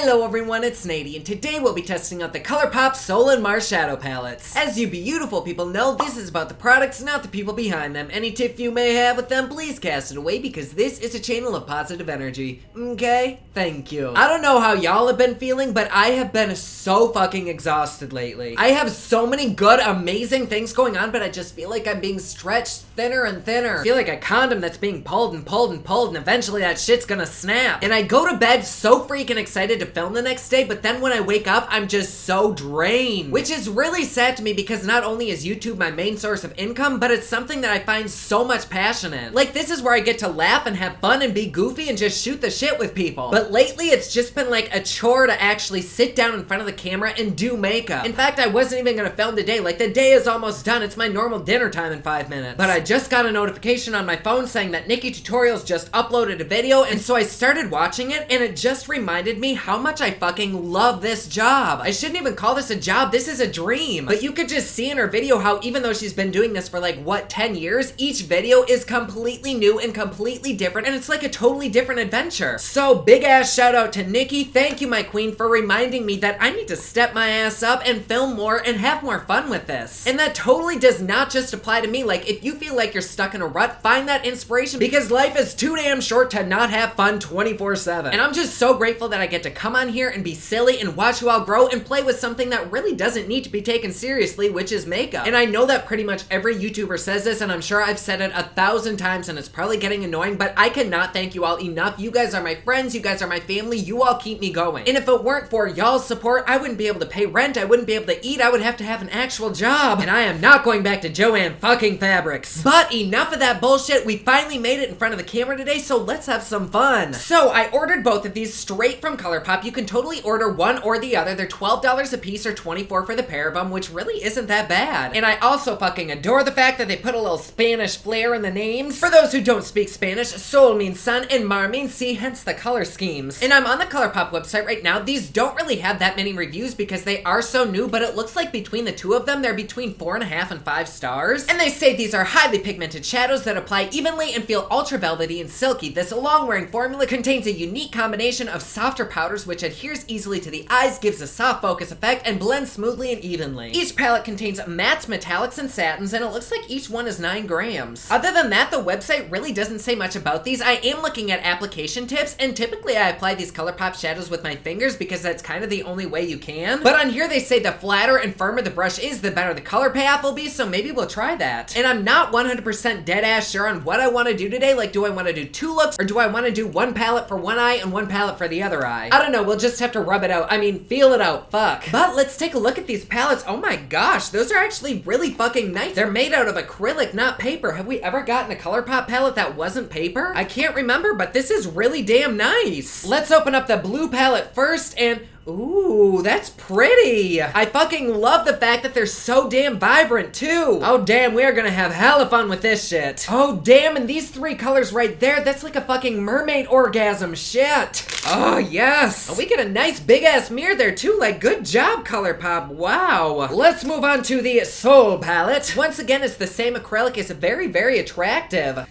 Hello everyone, it's Nady, and today we'll be testing out the ColourPop Soul and Mars Shadow Palettes. As you beautiful people know, this is about the products, not the people behind them. Any tiff you may have with them, please cast it away because this is a channel of positive energy. Okay? Thank you. I don't know how y'all have been feeling, but I have been so fucking exhausted lately. I have so many good, amazing things going on, but I just feel like I'm being stretched thinner and thinner. I feel like a condom that's being pulled and pulled and pulled, and eventually that shit's gonna snap. And I go to bed so freaking excited to film the next day, but then when I wake up, I'm just so drained. Which is really sad to me because not only is YouTube my main source of income, but it's something that I find so much passion in. Like, this is where I get to laugh and have fun and be goofy and just shoot the shit with people. But lately, it's just been like a chore to actually sit down in front of the camera and do makeup. In fact, I wasn't even gonna film today. Like, the day is almost done. It's my normal dinner time in 5 minutes. But I just got a notification on my phone saying that Nikki Tutorials just uploaded a video, and so I started watching it, and it just reminded me how much I fucking love this job. I shouldn't even call this a job, this is a dream. But you could just see in her video how even though she's been doing this for like, what, 10 years? Each video is completely new and completely different, and it's like a totally different adventure. So big ass shout out to Nikki. Thank you, my queen, for reminding me that I need to step my ass up and film more and have more fun with this. And that totally does not just apply to me. Like, if you feel like you're stuck in a rut, find that inspiration because life is too damn short to not have fun 24/7. And I'm just so grateful that I get to come on here and be silly and watch you all grow and play with something that really doesn't need to be taken seriously, which is makeup. And I know that pretty much every YouTuber says this, and I'm sure I've said it 1,000 times, and it's probably getting annoying, but I cannot thank you all enough. You guys are my friends, you guys are my family, you all keep me going. And if it weren't for y'all's support, I wouldn't be able to pay rent, I wouldn't be able to eat, I would have to have an actual job. And I am not going back to Joanne fucking Fabrics. But enough of that bullshit, we finally made it in front of the camera today, so let's have some fun. So I ordered both of these straight from ColourPop. You can totally order one or the other. They're $12 a piece or $24 for the pair of them, which really isn't that bad. And I also fucking adore the fact that they put a little Spanish flair in the names. For those who don't speak Spanish, Sol means sun and Mar means sea, hence the color schemes. And I'm on the ColourPop website right now. These don't really have that many reviews because they are so new, but it looks like between the two of them, they're between 4.5 and 5 stars. And they say these are highly pigmented shadows that apply evenly and feel ultra velvety and silky. This long-wearing formula contains a unique combination of softer powders which adheres easily to the eyes, gives a soft focus effect, and blends smoothly and evenly. Each palette contains mattes, metallics, and satins, and it looks like each one is 9 grams. Other than that, the website really doesn't say much about these. I am looking at application tips, and typically I apply these ColourPop shadows with my fingers because that's kind of the only way you can. But on here they say the flatter and firmer the brush is, the better the color payoff will be, so maybe we'll try that. And I'm not 100% dead ass sure on what I want to do today. Like, do I want to do 2 looks, or do I want to do one palette for one eye and one palette for the other eye? I don't know, we'll just have to rub it out. I mean, feel it out, fuck. But let's take a look at these palettes. Oh my gosh, those are actually really fucking nice. They're made out of acrylic, not paper. Have we ever gotten a ColourPop palette that wasn't paper? I can't remember, but this is really damn nice. Let's open up the blue palette first, and ooh, that's pretty. I fucking love the fact that they're so damn vibrant too. Oh damn, we are gonna have hella fun with this shit. Oh damn, and these 3 colors right there, that's like a fucking mermaid orgasm shit. Oh yes. Oh, we get a nice big ass mirror there too. Like, good job, ColourPop. Wow. Let's move on to the Soul palette. Once again, it's the same acrylic. It's very, very attractive.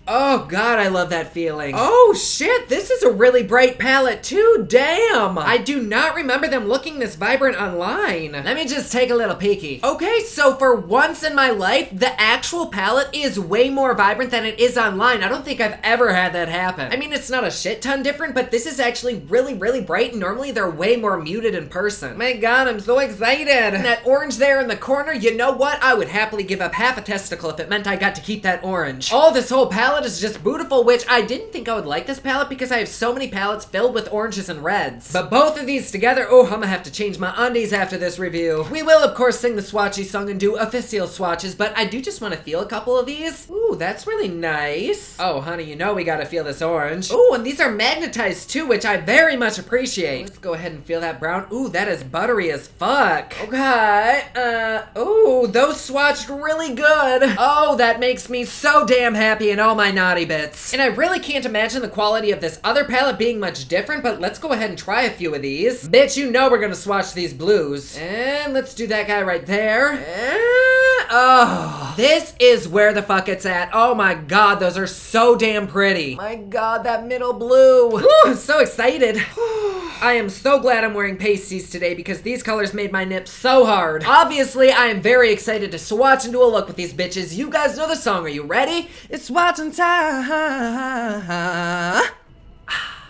Oh god, I love that feeling. Oh shit, this is a really bright palette too, damn! I do not remember them looking this vibrant online. Let me just take a little peeky. Okay, so for once in my life, the actual palette is way more vibrant than it is online. I don't think I've ever had that happen. I mean, it's not a shit ton different, but this is actually really, really bright, and normally they're way more muted in person. My god, I'm so excited! And that orange there in the corner, you know what? I would happily give up half a testicle if it meant I got to keep that orange. Oh, this whole palette is just beautiful, which I didn't think I would like this palette because I have so many palettes filled with oranges and reds. But both of these together, oh, I'm gonna have to change my undies after this review. We will, of course, sing the swatchy song and do official swatches, but I do just want to feel a couple of these. Ooh, that's really nice. Oh, honey, you know we gotta feel this orange. Ooh, and these are magnetized too, which I very much appreciate. Let's go ahead and feel that brown. Ooh, that is buttery as fuck. Okay, ooh, those swatched really good. Oh, that makes me so damn happy in all my naughty bits. And I really can't imagine the quality of this other palette being much different, but let's go ahead and try a few of these. Bitch, you know we're gonna swatch these blues. And let's do that guy right there. And, oh. This is where the fuck it's at. Oh my god, those are so damn pretty. My god, that middle blue. Woo, I'm so excited. I am so glad I'm wearing pasties today because these colors made my nips so hard. Obviously, I am very excited to swatch and do a look with these bitches. You guys know the song. Are you ready? It's swatching time.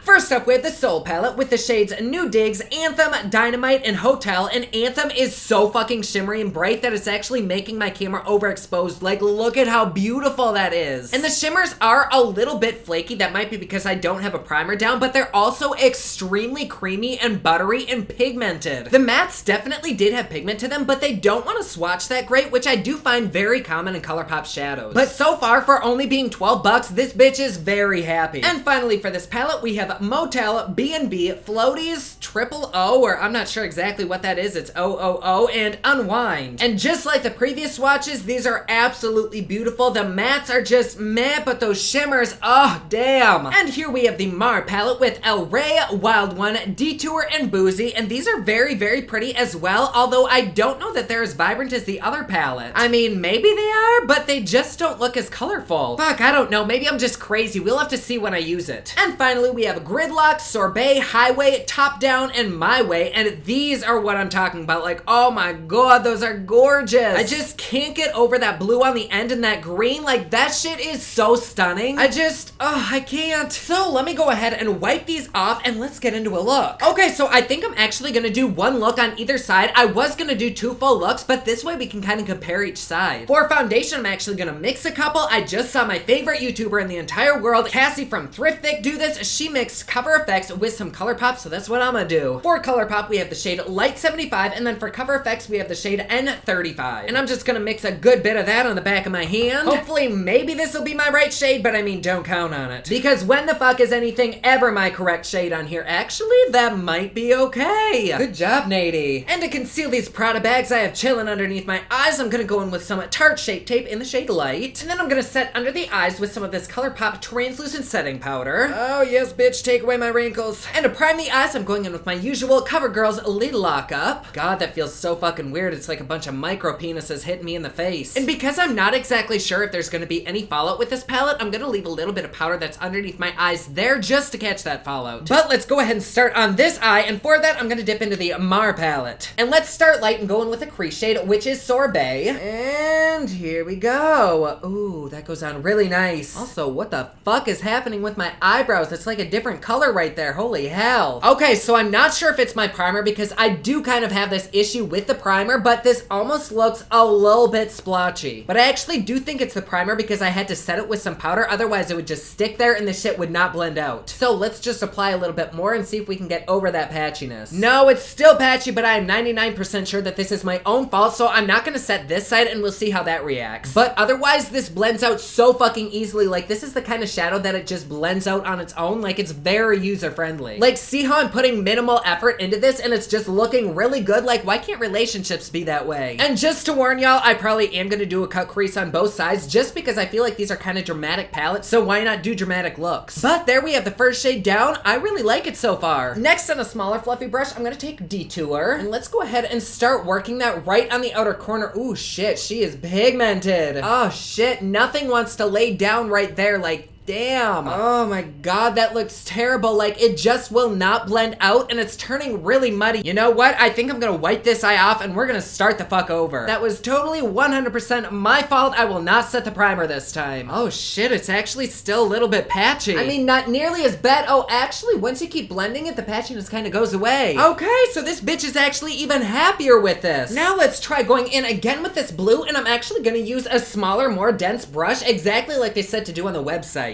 First up, we have the Soul palette with the shades New Digs, Anthem, Dynamite, and Hotel. And Anthem is so fucking shimmery and bright that it's actually making my camera overexposed. Like, look at how beautiful that is. And the shimmers are a little bit flaky. That might be because I don't have a primer down, but they're also extremely creamy and buttery and pigmented. The mattes definitely did have pigment to them, but they don't want to swatch that great, which I do find very common in ColourPop shadows. But so far, for only being 12 bucks, this bitch is very happy. And finally, for this palette, we have Motel, B&B, Floaties, Triple O, or I'm not sure exactly what that is, it's OOO, and Unwind. And just like the previous swatches, these are absolutely beautiful. The mattes are just meh, but those shimmers, oh damn. And here we have the Mar palette with El Rey, Wild One, Detour, and Boozy, and these are very, very pretty as well, although I don't know that they're as vibrant as the other palette. I mean, maybe they are, but they just don't look as colorful. Fuck, I don't know, maybe I'm just crazy. We'll have to see when I use it. And finally, we have Gridlock, Sorbet, Highway, Top Down, and My Way, and these are what I'm talking about. Like, oh my god, those are gorgeous. I just can't get over that blue on the end and that green. Like, that shit is so stunning. I can't. So let me go ahead and wipe these off and let's get into a look. Okay, so I think I'm actually gonna do one look on either side. I was gonna do 2 full looks, but this way we can kind of compare each side. For foundation, I'm actually gonna mix a couple. I just saw my favorite YouTuber in the entire world, Cassie from Thrift, do this. She mixed Cover Effects with some ColourPop, so that's what I'm gonna do. For ColourPop, we have the shade Light 75, and then for Cover Effects, we have the shade N35. And I'm just gonna mix a good bit of that on the back of my hand. Hopefully, maybe this will be my right shade, but I mean, don't count on it. Because when the fuck is anything ever my correct shade on here? Actually, that might be okay. Good job, Nady. And to conceal these Prada bags I have chilling underneath my eyes, I'm gonna go in with some Tarte Shape Tape in the shade Light. And then I'm gonna set under the eyes with some of this ColourPop translucent setting powder. Oh yes, bitch, take away my wrinkles. And to prime the eyes, I'm going in with my usual CoverGirl's Lid Lock Up. God, that feels so fucking weird. It's like a bunch of micro penises hitting me in the face. And because I'm not exactly sure if there's gonna be any fallout with this palette, I'm gonna leave a little bit of powder that's underneath my eyes there just to catch that fallout. But let's go ahead and start on this eye, and for that, I'm gonna dip into the Mar palette. And let's start light and go in with a crease shade, which is Sorbet. And here we go. Ooh, that goes on really nice. Also, what the fuck is happening with my eyebrows? It's like a different color right there. Holy hell. Okay, so I'm not sure if it's my primer because I do kind of have this issue with the primer, but this almost looks a little bit splotchy. But I actually do think it's the primer because I had to set it with some powder, otherwise it would just stick there and the shit would not blend out. So let's just apply a little bit more and see if we can get over that patchiness. No, it's still patchy, but I am 99% sure that this is my own fault, so I'm not gonna set this side and we'll see how that reacts. But otherwise, this blends out so fucking easily. Like, this is the kind of shadow that it just blends out on its own. Like, it's very user-friendly. Like, see how I'm putting minimal effort into this and it's just looking really good? Like, why can't relationships be that way? And just to warn y'all, I probably am gonna do a cut crease on both sides just because I feel like these are kind of dramatic palettes, so why not do dramatic looks? But there we have the first shade down. I really like it so far. Next, on a smaller fluffy brush, I'm gonna take Detour, and let's go ahead and start working that right on the outer corner. Ooh, shit, she is pigmented. Oh, shit, nothing wants to lay down right there. Like, damn. Oh my god, that looks terrible. Like, it just will not blend out and it's turning really muddy. You know what? I think I'm gonna wipe this eye off and we're gonna start the fuck over. That was totally 100% my fault. I will not set the primer this time. Oh shit, it's actually still a little bit patchy. I mean, not nearly as bad. Oh, actually, once you keep blending it, the patchiness kind of goes away. Okay, so this bitch is actually even happier with this. Now let's try going in again with this blue, and I'm actually gonna use a smaller, more dense brush, exactly like they said to do on the website.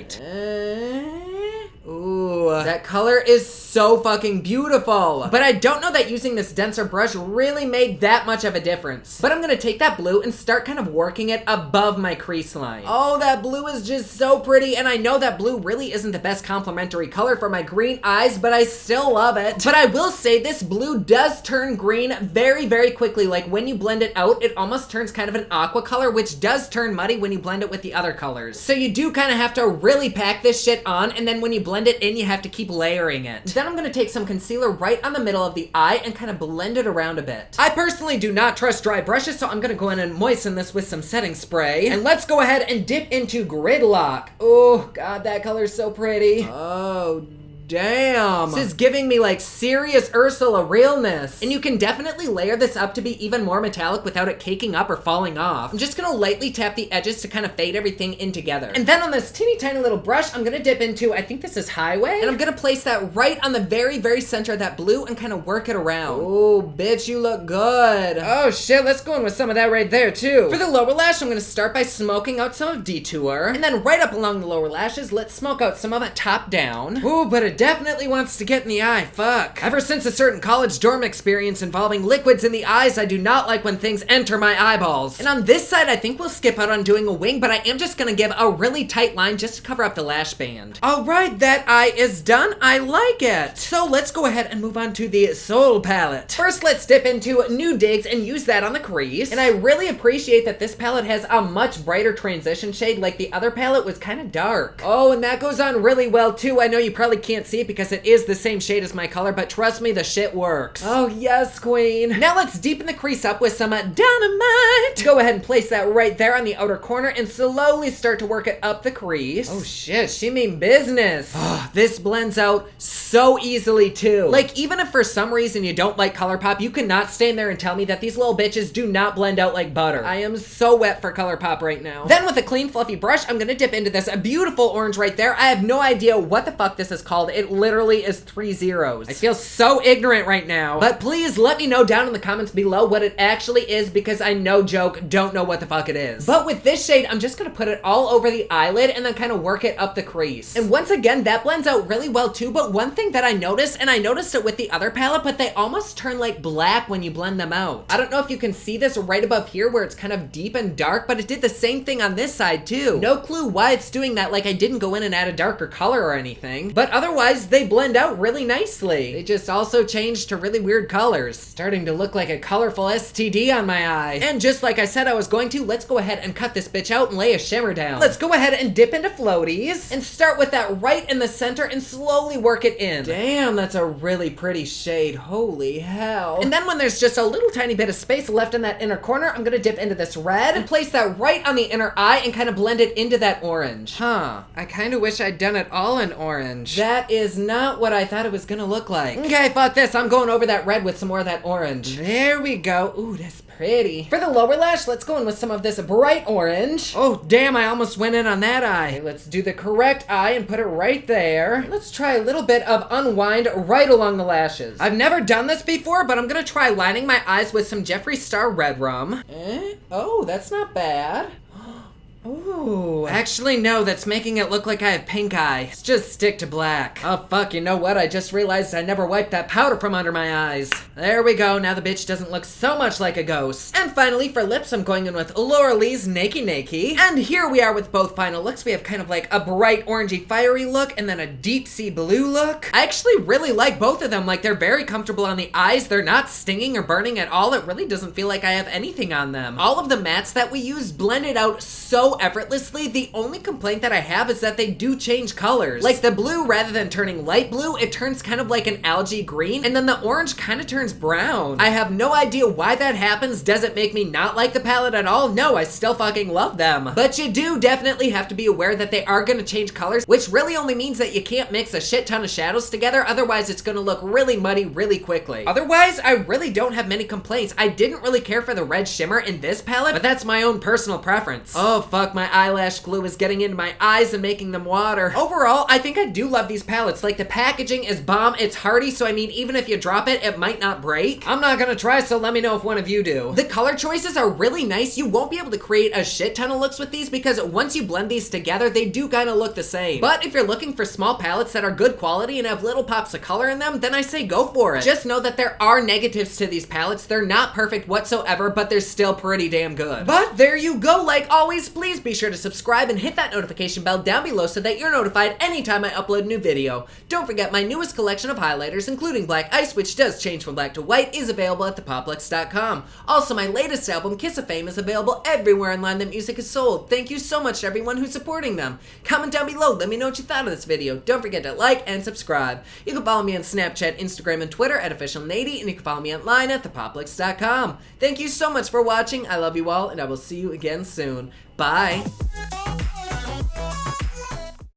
Ooh, that color is so fucking beautiful. But I don't know that using this denser brush really made that much of a difference. But I'm gonna take that blue and start kind of working it above my crease line. Oh, that blue is just so pretty, and I know that blue really isn't the best complementary color for my green eyes, but I still love it. But I will say this blue does turn green very, very quickly. Like, when you blend it out, it almost turns kind of an aqua color, which does turn muddy when you blend it with the other colors. So you do kind of have to really pack this shit on, and then when you blend it in, you have have to keep layering it. Then I'm gonna take some concealer right on the middle of the eye and kind of blend it around a bit. I personally do not trust dry brushes, so I'm gonna go in and moisten this with some setting spray. And let's go ahead and dip into Gridlock. Oh, God, that color is so pretty. Oh, damn. This is giving me like serious Ursula realness. And you can definitely layer this up to be even more metallic without it caking up or falling off. I'm just gonna lightly tap the edges to kind of fade everything in together. And then on this teeny tiny little brush, I'm gonna dip into, I think this is Highway, and I'm gonna place that right on the very, very center of that blue and kind of work it around. Oh, bitch, you look good. Oh shit, let's go in with some of that right there too. For the lower lash, I'm gonna start by smoking out some of Detour. And then right up along the lower lashes, let's smoke out some of it top down. Ooh, but it definitely wants to get in the eye, fuck. Ever since a certain college dorm experience involving liquids in the eyes, I do not like when things enter my eyeballs. And on this side, I think we'll skip out on doing a wing, but I am just gonna give a really tight line just to cover up the lash band. All right, that eye is done. I like it. So let's go ahead and move on to the Soul palette. First, let's dip into New Digs and use that on the crease. And I really appreciate that this palette has a much brighter transition shade, like the other palette was kind of dark. Oh, and that goes on really well too. I know you probably can't see it because it is the same shade as my color, but trust me, the shit works. Oh yes, queen. Now let's deepen the crease up with some Dynamite. Go ahead and place that right there on the outer corner and slowly start to work it up the crease. Oh shit, she mean business. Oh, this blends out so easily too. Like, even if for some reason you don't like ColourPop, you cannot stand there and tell me that these little bitches do not blend out like butter. I am so wet for ColourPop right now. Then with a clean fluffy brush, I'm gonna dip into this beautiful orange right there. I have no idea what the fuck this is called. It literally is 3 zeros. I feel so ignorant right now. But please let me know down in the comments below what it actually is, because I no joke don't know what the fuck it is. But with this shade, I'm just gonna put it all over the eyelid and then kind of work it up the crease. And once again, that blends out really well too, but one thing that I noticed, and I noticed it with the other palette, but they almost turn like black when you blend them out. I don't know if you can see this right above here where it's kind of deep and dark, but it did the same thing on this side too. No clue why it's doing that, like I didn't go in and add a darker color or anything. But otherwise, they blend out really nicely. They just also changed to really weird colors. Starting to look like a colorful STD on my eye. And just like I said I was going to, let's go ahead and cut this bitch out and lay a shimmer down. Let's go ahead and dip into floaties and start with that right in the center and slowly work it in. Damn, that's a really pretty shade. Holy hell. And then when there's just a little tiny bit of space left in that inner corner, I'm gonna dip into this red and place that right on the inner eye and kind of blend it into that orange. Huh. I kind of wish I'd done it all in orange. That is not what I thought it was gonna look like. Okay, fuck this. I'm going over that red with some more of that orange. There we go. Ooh, that's pretty. For the lower lash, let's go in with some of this bright orange. Oh, damn, I almost went in on that eye. Okay, let's do the correct eye and put it right there. Let's try a little bit of unwind right along the lashes. I've never done this before, but I'm gonna try lining my eyes with some Jeffree Star Red Rum. Oh, that's not bad. Ooh, actually no, that's making it look like I have pink eye. Let's just stick to black. Oh fuck, you know what? I just realized I never wiped that powder from under my eyes. There we go, now the bitch doesn't look so much like a ghost. And finally for lips, I'm going in with Laura Lee's Nakey Nakey. And here we are with both final looks. We have kind of like a bright orangey fiery look and then a deep sea blue look. I actually really like both of them. Like, they're very comfortable on the eyes. They're not stinging or burning at all. It really doesn't feel like I have anything on them. All of the mattes that we use blended out so effortlessly. The only complaint that I have is that they do change colors. Like the blue, rather than turning light blue, it turns kind of like an algae green, and then the orange kind of turns brown. I have no idea why that happens. Does it make me not like the palette at all? No, I still fucking love them. But you do definitely have to be aware that they are gonna change colors, which really only means that you can't mix a shit ton of shadows together, otherwise it's gonna look really muddy really quickly. Otherwise, I really don't have many complaints. I didn't really care for the red shimmer in this palette, but that's my own personal preference. Oh fuck, my eyelash glue is getting into my eyes and making them water. Overall, I think I do love these palettes. Like, the packaging is bomb, it's hardy, so I mean, even if you drop it, it might not break. I'm not gonna try, so let me know if one of you do. The color choices are really nice. You won't be able to create a shit ton of looks with these because once you blend these together, they do kind of look the same. But if you're looking for small palettes that are good quality and have little pops of color in them, then I say go for it. Just know that there are negatives to these palettes. They're not perfect whatsoever, but they're still pretty damn good. But there you go. Like always, please please be sure to subscribe and hit that notification bell down below so that you're notified anytime I upload a new video. Don't forget my newest collection of highlighters, including Black Ice, which does change from black to white, is available at thepoplex.com. Also, my latest album, Kiss of Fame, is available everywhere online that music is sold. Thank you so much to everyone who's supporting them. Comment down below, let me know what you thought of this video. Don't forget to like and subscribe. You can follow me on Snapchat, Instagram, and Twitter at officialnady, and you can follow me online at thepoplex.com. Thank you so much for watching. I love you all, and I will see you again soon. Bye.